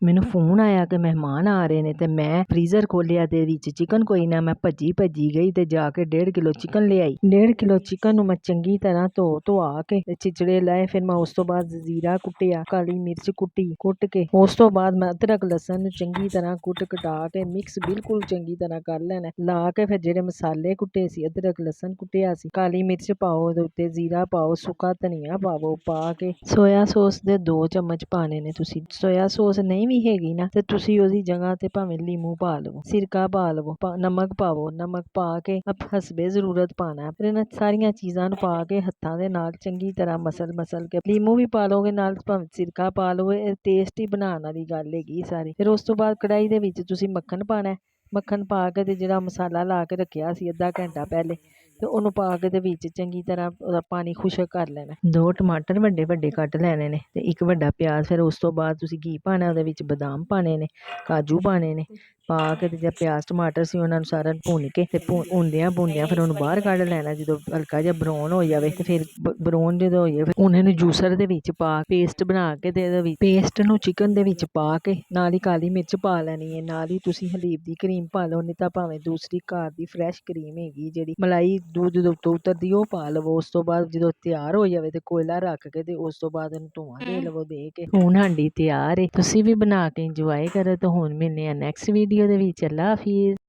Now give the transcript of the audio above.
ਮੈਨੂੰ ਫੋਨ ਆਇਆ ਕਿ ਮਹਿਮਾਨ ਆ ਰਹੇ ਨੇ ਤੇ ਮੈਂ ਫ੍ਰੀਜ਼ਰ ਖੋਲਿਆ ਤੇ ਵਿੱਚ ਚਿਕਨ ਕੋਈ ਨਾ, ਮੈਂ ਭੱਜੀ ਗਈ ਤੇ ਜਾ ਕੇ 1.5 ਕਿਲੋ ਚਿਕਨ ਲਿਆਈ। 1.5 ਕਿਲੋ ਚਿਕਨ ਨੂੰ ਮੈਂ ਚੰਗੀ ਤਰ੍ਹਾਂ ਧੋ ਕੇ ਤੇ ਚਿਚੜੇ ਲਾਏ। ਫਿਰ ਮੈਂ ਉਸ ਤੋਂ ਬਾਅਦ ਜ਼ੀਰਾ ਕੁੱਟਿਆ, ਕਾਲੀ ਮਿਰਚ ਕੁੱਟ ਕੇ ਉਸ ਤੋਂ ਬਾਅਦ ਮੈਂ ਅਦਰਕ ਲਸਣ ਨੂੰ ਚੰਗੀ ਤਰ੍ਹਾਂ ਕਟਾ ਕੇ ਮਿਕਸ ਬਿਲਕੁਲ ਚੰਗੀ ਤਰ੍ਹਾਂ ਕਰ ਲੈਣਾ। ਲਾ ਕੇ ਫਿਰ ਜਿਹੜੇ ਮਸਾਲੇ ਕੁੱਟੇ ਸੀ, ਅਦਰਕ ਲਸਣ ਕੁੱਟਿਆ ਸੀ, ਕਾਲੀ ਮਿਰਚ ਪਾਓ, ਉਹਦੇ ਉੱਤੇ ਜ਼ੀਰਾ ਪਾਓ, ਸੁੱਕਾ ਧਨੀਆ ਪਾਵੋ, ਪਾ ਕੇ ਸੋਇਆ ਸੌਸ ਦੇ 2 ਚਮਚ ਪਾਣੇ ਨੇ। ਤੁਸੀਂ ਸੋਇਆ ਸੌਸ ਨਹੀਂ ਵੀ ਹੈਗੀ ਨਾ ਤੇ ਤੁਸੀਂ ਉਹਦੀ ਜਗ੍ਹਾ ਤੇ ਭਾਵੇਂ ਲੀਮੂ ਪਾ ਲਵੋ, ਸਿਰਕਾ ਪਾ ਲਵੋ, ਨਮਕ ਪਾਵੋ, ਨਮਕ ਪਾ ਕੇ ਹਸਬੇ ਜ਼ਰੂਰਤ ਪਾਣਾ। ਫਿਰ ਇਹਨਾਂ ਸਾਰੀਆਂ ਚੀਜ਼ਾਂ ਨੂੰ ਪਾ ਕੇ ਹੱਥਾਂ ਦੇ ਨਾਲ ਚੰਗੀ ਤਰ੍ਹਾਂ ਮਸਲ ਕੇ, ਲੀਮੂ ਵੀ ਪਾ ਲਓਗੇ ਨਾਲ, ਭਾਵੇਂ ਸਿਰਕਾ ਪਾ ਲਓ। ਇਹ ਟੇਸਟੀ ਬਣਾਉਣ ਵਾਲੀ ਗੱਲ ਹੈਗੀ ਸਾਰੀ। ਫਿਰ ਉਸ ਤੋਂ ਬਾਅਦ ਕੜਾਹੀ ਦੇ ਵਿੱਚ ਤੁਸੀਂ ਮੱਖਣ ਪਾਣਾ। ਮੱਖਣ ਪਾ ਕੇ ਤੇ ਜਿਹੜਾ ਮਸਾਲਾ ਲਾ ਕੇ ਰੱਖਿਆ ਸੀ ਅੱਧਾ ਘੰਟਾ ਪਹਿਲੇ, ਤੇ ਉਹਨੂੰ ਪਾ ਕੇ ਤੇ ਵਿੱਚ ਚੰਗੀ ਤਰ੍ਹਾਂ ਉਹਦਾ ਪਾਣੀ ਖੁਸ਼ਕ ਕਰ ਲੈਣਾ। 2 ਟਮਾਟਰ ਵੱਡੇ ਵੱਡੇ ਕੱਟ ਲੈਣੇ ਨੇ ਤੇ 1 ਵੱਡਾ ਪਿਆਜ਼। ਫਿਰ ਉਸ ਤੋਂ ਬਾਅਦ ਤੁਸੀਂ ਘੀ ਪਾਣਾ, ਉਹਦੇ ਵਿੱਚ ਬਦਾਮ ਪਾਣੇ ਨੇ, ਕਾਜੂ ਪਾਣੇ ਨੇ। ਪਾ ਕੇ ਤੇ ਜੇ ਪਿਆਜ਼ ਟਮਾਟਰ ਸੀ ਉਹਨਾਂ ਨੂੰ ਸਾਰਾ ਭੁੰਨ ਕੇ ਤੇ ਭੁੰਨਦਿਆਂ ਫਿਰ ਉਹਨੂੰ ਬਾਹਰ ਕੱਢ ਲੈਣਾ। ਜਦੋਂ ਹਲਕਾ ਜਿਹਾ ਬਰਾਊਨ ਹੋ ਜਾਵੇ ਤੇ ਫਿਰ ਬਰਾਊਨ ਜਦੋਂ ਹੋ ਜਾਵੇ ਉਹਨਾਂ ਨੂੰ ਜੂਸਰ ਦੇ ਵਿੱਚ ਪਾ ਪੇਸਟ ਬਣਾ ਕੇ ਤੇ ਇਹਦੇ ਵਿੱਚ ਪੇਸਟ ਨੂੰ ਚਿਕਨ ਦੇ ਵਿੱਚ ਪਾ ਕੇ ਨਾਲ ਹੀ ਕਾਲੀ ਮਿਰਚ ਪਾ ਲੈਣੀ ਹੈ। ਨਾਲ ਹੀ ਤੁਸੀਂ ਹਲੀਬ ਦੀ ਕਰੀਮ ਪਾ ਲਓ, ਨਹੀਂ ਤਾਂ ਭਾਵੇਂ ਦੂਸਰੀ ਘਰ ਦੀ ਫਰੈਸ਼ ਕਰੀਮ ਹੈਗੀ ਜਿਹੜੀ ਮਲਾਈ ਦੁੱਧ ਦੇ ਉੱਤੋਂ ਉਤਰਦੀ, ਉਹ ਪਾ ਲਵੋ। ਉਸ ਤੋਂ ਬਾਅਦ ਜਦੋਂ ਤਿਆਰ ਹੋ ਜਾਵੇ ਤੇ ਕੋਇਲਾ ਰੱਖ ਕੇ ਤੇ ਉਸ ਤੋਂ ਬਾਅਦ ਇਹਨੂੰ ਧੂਆਂ ਦੇ ਲਵੋ। ਦੇ ਕੇ ਹੁਣ ਹਾਂਡੀ ਤਿਆਰ ਹੈ। ਤੁਸੀਂ ਵੀ ਬਣਾ ਕੇ ਇੰਜੋਏ ਕਰੋ। ਤੇ ਹੁਣ ਮਿਲਨੇ ਆ ਨੈਕਸਟ ਵੀਡੀਓ ਦੇ ਵਿੱਚ। ਅੱਲਾ ਹਾਫਿਜ਼।